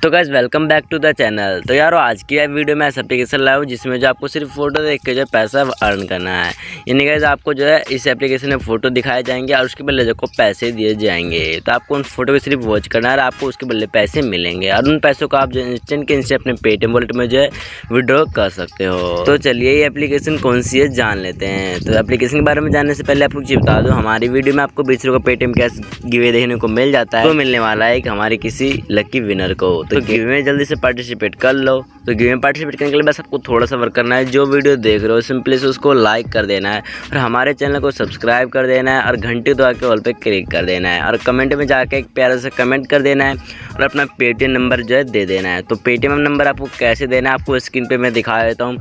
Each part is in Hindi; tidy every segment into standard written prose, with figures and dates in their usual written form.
तो guys welcome back to the channel. तो यारो आज की वीडियो में ऐसा एप्लीकेशन लाया हूँ जिसमें जो आपको सिर्फ फोटो देख के जो पैसा अर्न करना है। यानी गाइस आपको जो है इस एप्लीकेशन में फ़ोटो दिखाए जाएंगे और उसके बदले जो को पैसे दिए जाएंगे। तो आपको उन फोटो को सिर्फ वॉच करना है और आपको उसके बदले पैसे मिलेंगे और उन पैसों को आप जो इंस्टेंट के इंस्टेंट अपने पेटीएम वॉलेट में जो है विड्रॉ कर सकते हो। तो चलिए ये एप्लीकेशन कौन सी है जान लेते हैं। तो एप्लीकेशन के बारे में जानने से पहले आपको चीज़ बता दूँ, हमारी वीडियो में आपको 20 रुपये पेटीएम कैश गिवे देखने को मिल जाता है। तो मिलने वाला है हमारे किसी लकी विनर को। तो गिवे में जल्दी से पार्टिसिपेट कर लो। तो गेम में पार्टिसिपेट करने के लिए बस आपको थोड़ा सा वर्क करना है। जो वीडियो देख रहे हो सिंपली से उसको लाइक कर देना है और हमारे चैनल को सब्सक्राइब कर देना है और घंटी दबा के ऑल पे क्लिक कर देना है और कमेंट में जाके एक प्यारा सा कमेंट कर देना है और अपना पेटीएम नंबर जो है दे देना है। तो पेटीएम नंबर आपको कैसे देना है आपको स्क्रीन पे मैं दिखा देता हूँ।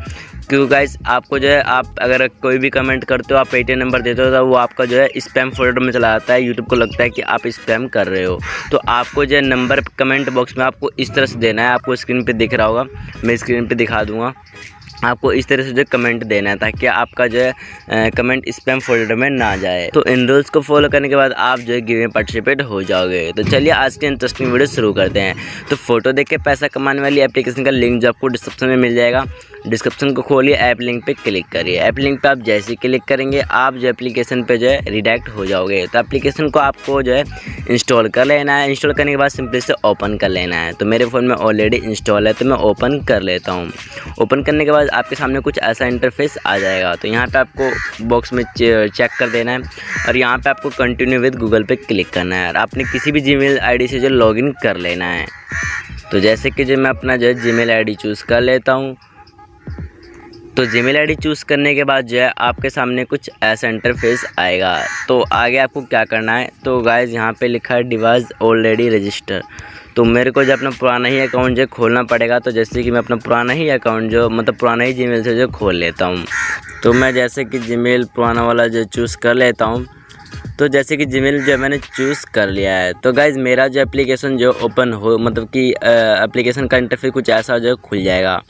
क्योंकि गाइस आपको जो है आप अगर कोई भी कमेंट करते हो आप पेटीएम नंबर देते हो तो वो आपका जो है स्पैम फोल्डर में चला जाता है। यूट्यूब को लगता है कि आप स्पैम कर रहे हो। तो आपको जो है नंबर कमेंट बॉक्स में आपको इस तरह से देना है। आपको स्क्रीन पे दिख रहा होगा, मैं स्क्रीन पे दिखा दूंगा। आपको इस तरह से जो कमेंट देना है ताकि आपका जो है कमेंट स्पैम फोल्डर में ना जाए। तो इन रूल्स को फॉलो करने के बाद आप जो है गेम में पार्टिसिपेट हो जाओगे। तो चलिए आज की इंटरेस्टिंग वीडियो शुरू करते हैं। तो फोटो देख के पैसा कमाने वाली एप्लीकेशन का लिंक जो आपको डिस्क्रिप्शन में मिल जाएगा। डिस्क्रिप्शन को खोलिए, ऐप लिंक पे क्लिक करिए। ऐप लिंक पे आप जैसे ही क्लिक करेंगे आप जो एप्लीकेशन पे जो है रिडायरेक्ट हो जाओगे। तो एप्लीकेशन को आपको जो है इंस्टॉल कर लेना है। इंस्टॉल करने के बाद सिंपली से ओपन कर लेना है। तो मेरे फ़ोन में ऑलरेडी इंस्टॉल है तो मैं ओपन कर लेता हूँ। ओपन करने के बाद आपके सामने कुछ ऐसा इंटरफेस आ जाएगा। तो यहाँ पे आपको बॉक्स में चेक कर देना है और यहाँ पे आपको कंटिन्यू विद गूगल पे क्लिक करना है और आपने किसी भी जीमेल आईडी से जो लॉगिन कर लेना है। तो जैसे कि जो मैं अपना जो है जीमेल आईडी चूज़ कर लेता हूँ। तो जीमेल आईडी चूज़ करने के बाद जो है आपके सामने कुछ ऐसा इंटरफेस आएगा। तो आगे आपको क्या करना है, तो गाइस यहाँ पे लिखा है डिवाइस ऑलरेडी रजिस्टर। तो मेरे को जो अपना पुराना ही अकाउंट जो खोलना पड़ेगा। तो जैसे कि मैं अपना पुराना ही अकाउंट जो मतलब पुराना ही जीमेल से जो खोल लेता हूँ। तो मैं जैसे कि जीमेल पुराना वाला जो चूज़ कर लेता हूँ। तो जैसे कि जीमेल जो मैंने चूज़ कर लिया है। तो गाइज़ मेरा जो एप्लीकेशन जो ओपन हो मतलब कि एप्लीकेशन का इंटरफेस कुछ ऐसा जो खुल जाएगा।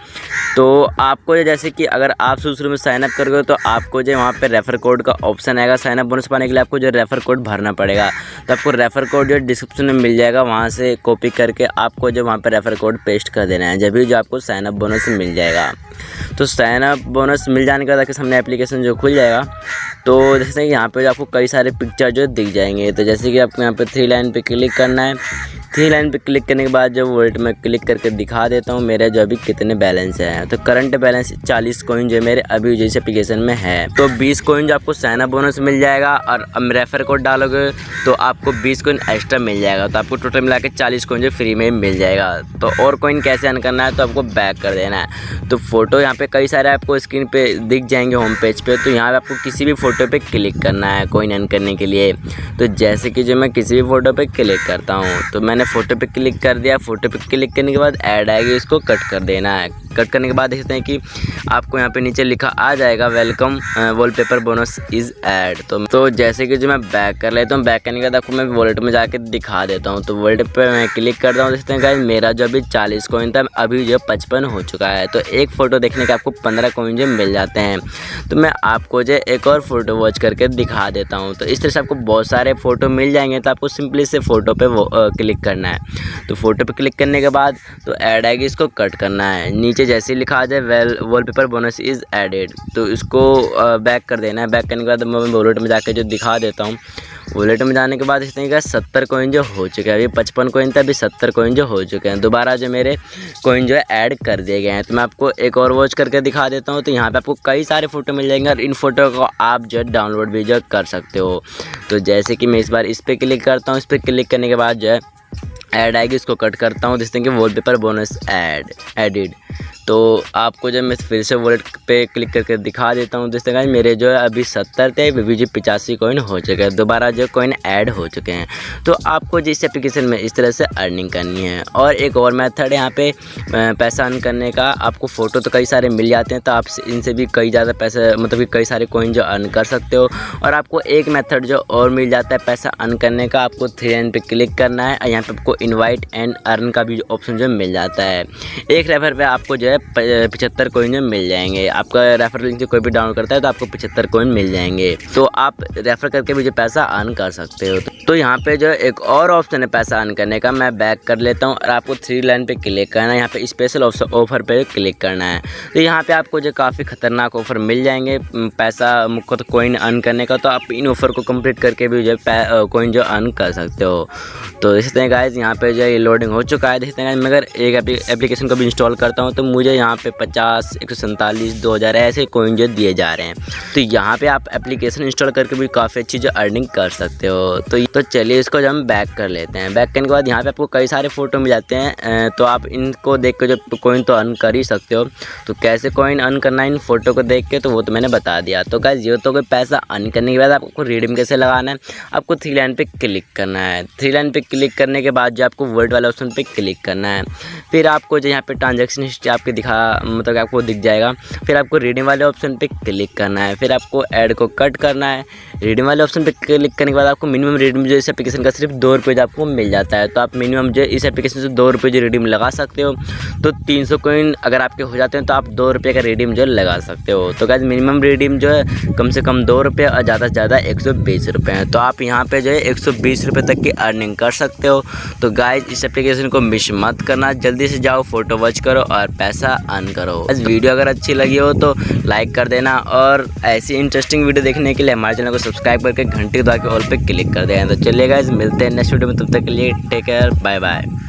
तो आपको जैसे कि अगर आप शुरू में साइन अप करोगे तो आपको जो वहाँ पे रेफ़र कोड का ऑप्शन आएगा। साइन अप बोनस पाने के लिए आपको जो रेफ़र कोड भरना पड़ेगा। तो आपको रेफ़र कोड जो डिस्क्रिप्शन में मिल जाएगा, वहाँ से कॉपी करके आपको जो वहाँ पे रेफ़र कोड पेस्ट कर देना है। जब भी जो आपको साइन अप बोनस मिल जाएगा। तो साइन अप बोनस मिल जाने के बाद आपके सामने एप्लीकेशन जो खुल जाएगा। तो जैसे कि यहाँ पे आपको कई सारे पिक्चर जो दिख जाएंगे। तो जैसे कि आपको यहाँ पे 3 लाइन पे क्लिक करना है। 3 लाइन पे क्लिक करने के बाद जो वॉलेट में क्लिक करके दिखा देता हूँ मेरे जो अभी कितने बैलेंस है। तो करंट बैलेंस 40 कॉइन जो मेरे अभी जिस एप्लीकेशन में है। तो 20 कॉइन जो आपको साइन अप बोनस मिल जाएगा और रेफर कोड डालोगे तो आपको 20 कॉइन एक्स्ट्रा मिल जाएगा। तो आपको टोटल मिला के 40 कॉइन जो फ्री में मिल जाएगा। तो और कॉइन कैसे अर्न करना है, तो आपको बैक कर देना है। तो फोटो यहाँ पे कई सारे आपको स्क्रीन पे दिख जाएंगे होम पेज पे। तो यहाँ पे आपको किसी भी फोटो पे क्लिक करना है कॉइन अर्न करने के लिए। तो जैसे कि जो मैं किसी भी फोटो पे क्लिक करता हूँ, तो मैंने फ़ोटो पे क्लिक कर दिया। फ़ोटो पे क्लिक करने के बाद ऐड आएगी, इसको कट कर देना है। कट करने के बाद देखते हैं कि आपको यहाँ पे नीचे लिखा आ जाएगा welcome wallpaper bonus is add. तो जैसे कि जो मैं बैक कर लेता हूँ, बैक करने के बाद आपको मैं वॉलेट में जाके दिखा देता हूँ। तो वॉलेट पे मैं क्लिक करता हूँ। देखते हैं गाइस मेरा जो अभी 40 कॉइन था अभी जो 55 हो चुका है। तो एक फ़ोटो देखने के आपको 15 कॉइन जो मिल जाते हैं। तो मैं आपको जो एक और फ़ोटो वॉच करके दिखा देता हूँ। तो इस तरह से आपको बहुत सारे फ़ोटो मिल जाएंगे। तो आपको सिंपली से फ़ोटो पे क्लिक करना है। तो फोटो पे क्लिक करने के बाद तो ऐड आएगी, इसको कट करना है। नीचे जैसे ही लिखा आ जाए वॉलपेपर बोनस इज़ एडेड, तो इसको बैक कर देना है। बैक करने के बाद मैं वॉलेट में जाके जो दिखा देता हूँ। वॉलेट में जाने के बाद इस तरीके का 70 कॉइन जो हो चुके हैं। अभी 55 कॉइन था, अभी 70 कॉइन जो हो चुके हैं। दोबारा जो मेरे कॉइन जो है ऐड कर दिए गए हैं। तो मैं आपको एक और वॉच करके दिखा देता हूँ। तो यहाँ पे आपको कई सारे फ़ोटो मिल जाएंगे और इन फ़ोटो को आप जो है डाउनलोड भी जो कर सकते हो। तो जैसे कि मैं इस बार इस पर क्लिक करता हूँ। इस पर क्लिक करने के बाद जो है ऐड आएगी, इसको कट करता हूँ। देखते हैं कि वॉलपेपर बोनस एडिड। तो आपको जब मैं फिर से वॉलेट पे क्लिक करके दिखा देता हूँ। देखते हैं मेरे जो है अभी 70 थे, अभी जो 85 कॉइन हो चुके हैं। दोबारा जो कॉइन ऐड हो चुके हैं। तो आपको जिस एप्लीकेशन में इस तरह से अर्निंग करनी है। और एक और मेथड यहाँ पे पैसा अर्न करने का। आपको फ़ोटो तो कई सारे मिल जाते हैं, तो आप इनसे भी कई ज़्यादा पैसे मतलब कि कई सारे कॉइन जो अर्न कर सकते हो। और आपको एक मेथड जो और मिल जाता है पैसा अर्न करने का। आपको 3 लाइन पे क्लिक करना है और यहाँ पे आपको इनवाइट एंड अर्न का भी ऑप्शन जो मिल जाता है। एक रेफर पे आपको जो है 75 कॉइन जो मिल जाएंगे। आपका रेफर लिंक से कोई भी डाउनलोड करता है तो आपको 75 कॉइन मिल जाएंगे। तो आप रेफर करके भी जो पैसा अर्न कर सकते हो। तो यहाँ पे जो एक और ऑप्शन है पैसा अर्न करने का, मैं बैक कर लेता हूँ और आपको 3 लाइन पे क्लिक करना है। यहाँ पे स्पेशल ऑफर पे क्लिक करना है। तो यहाँ पे आपको जो काफ़ी खतरनाक ऑफर मिल जाएंगे पैसा मुझको तो कॉइन अर्न करने का। तो आप इन ऑफर को कंप्लीट करके भी जो कॉइन जो अर्न कर सकते हो। तो देखते हैं गाइस, यहाँ पे जो ये लोडिंग हो चुका है। देखते हैं मैं अगर एक एप्लीकेशन को भी इंस्टॉल करता हूँ तो मुझे यहाँ पे 50, 147, 2000 ऐसे कॉइन जो दिए जा रहे हैं। तो यहाँ पे आप एप्लीकेशन इंस्टॉल करके भी काफ़ी अच्छी जो अर्निंग कर सकते हो। तो चलिए इसको जो हम बैक कर लेते हैं। बैक करने के बाद यहाँ पे आपको कई सारे फ़ोटो मिल जाते हैं। तो आप इनको देख के जो कॉइन तो अर्न कर ही सकते हो। तो कैसे कॉइन अर्न करना है इन फोटो को देख के, तो वो तो मैंने बता दिया। तो गाइस ये तो कोई पैसा अर्न करने के बाद आपको रिडीम कैसे लगाना है, आपको 3 लाइन पे क्लिक करना है। 3 लाइन पे क्लिक करने के बाद जो आपको वर्ड वाले ऑप्शन पे क्लिक करना है। फिर आपको जो यहाँ पे ट्रांजैक्शन हिस्ट्री आपके मतलब आपको दिख जाएगा। फिर आपको रिडीम वाले ऑप्शन पे क्लिक करना है। फिर आपको ऐड को कट करना है। रिडीम वाले ऑप्शन पे क्लिक करने के बाद आपको मिनिमम रिडीम जो इस एप्लीकेशन का सिर्फ 2 रुपये आपको मिल जाता है। तो आप मिनिमम जो इस एप्लीकेशन से 2 रुपये जो रिडीम लगा सकते हो। तो 300 कॉइन अगर आपके हो जाते हैं तो आप 2 रुपये का रिडीम जो लगा सकते हो। तो गाइस मिनिमम रिडीम जो है कम से कम 2 रुपये और ज़्यादा से ज़्यादा 120 रुपये हैं। तो आप यहाँ पे जो है 120 रुपये तक की अर्निंग कर सकते हो। तो गाइस इस एप्लीकेशन को मिस मत करना, जल्दी से जाओ फोटो वॉच करो और पैसा अर्न करो। इस वीडियो अगर अच्छी लगी हो तो लाइक कर देना और ऐसी इंटरेस्टिंग वीडियो देखने के लिए हमारे चैनल को सब्सक्राइब करके घंटी दबा के ऑल पे क्लिक कर देना। तो चलिए गाइस मिलते हैं नेक्स्ट वीडियो में, तब तक के लिए टेक केयर, बाय बाय।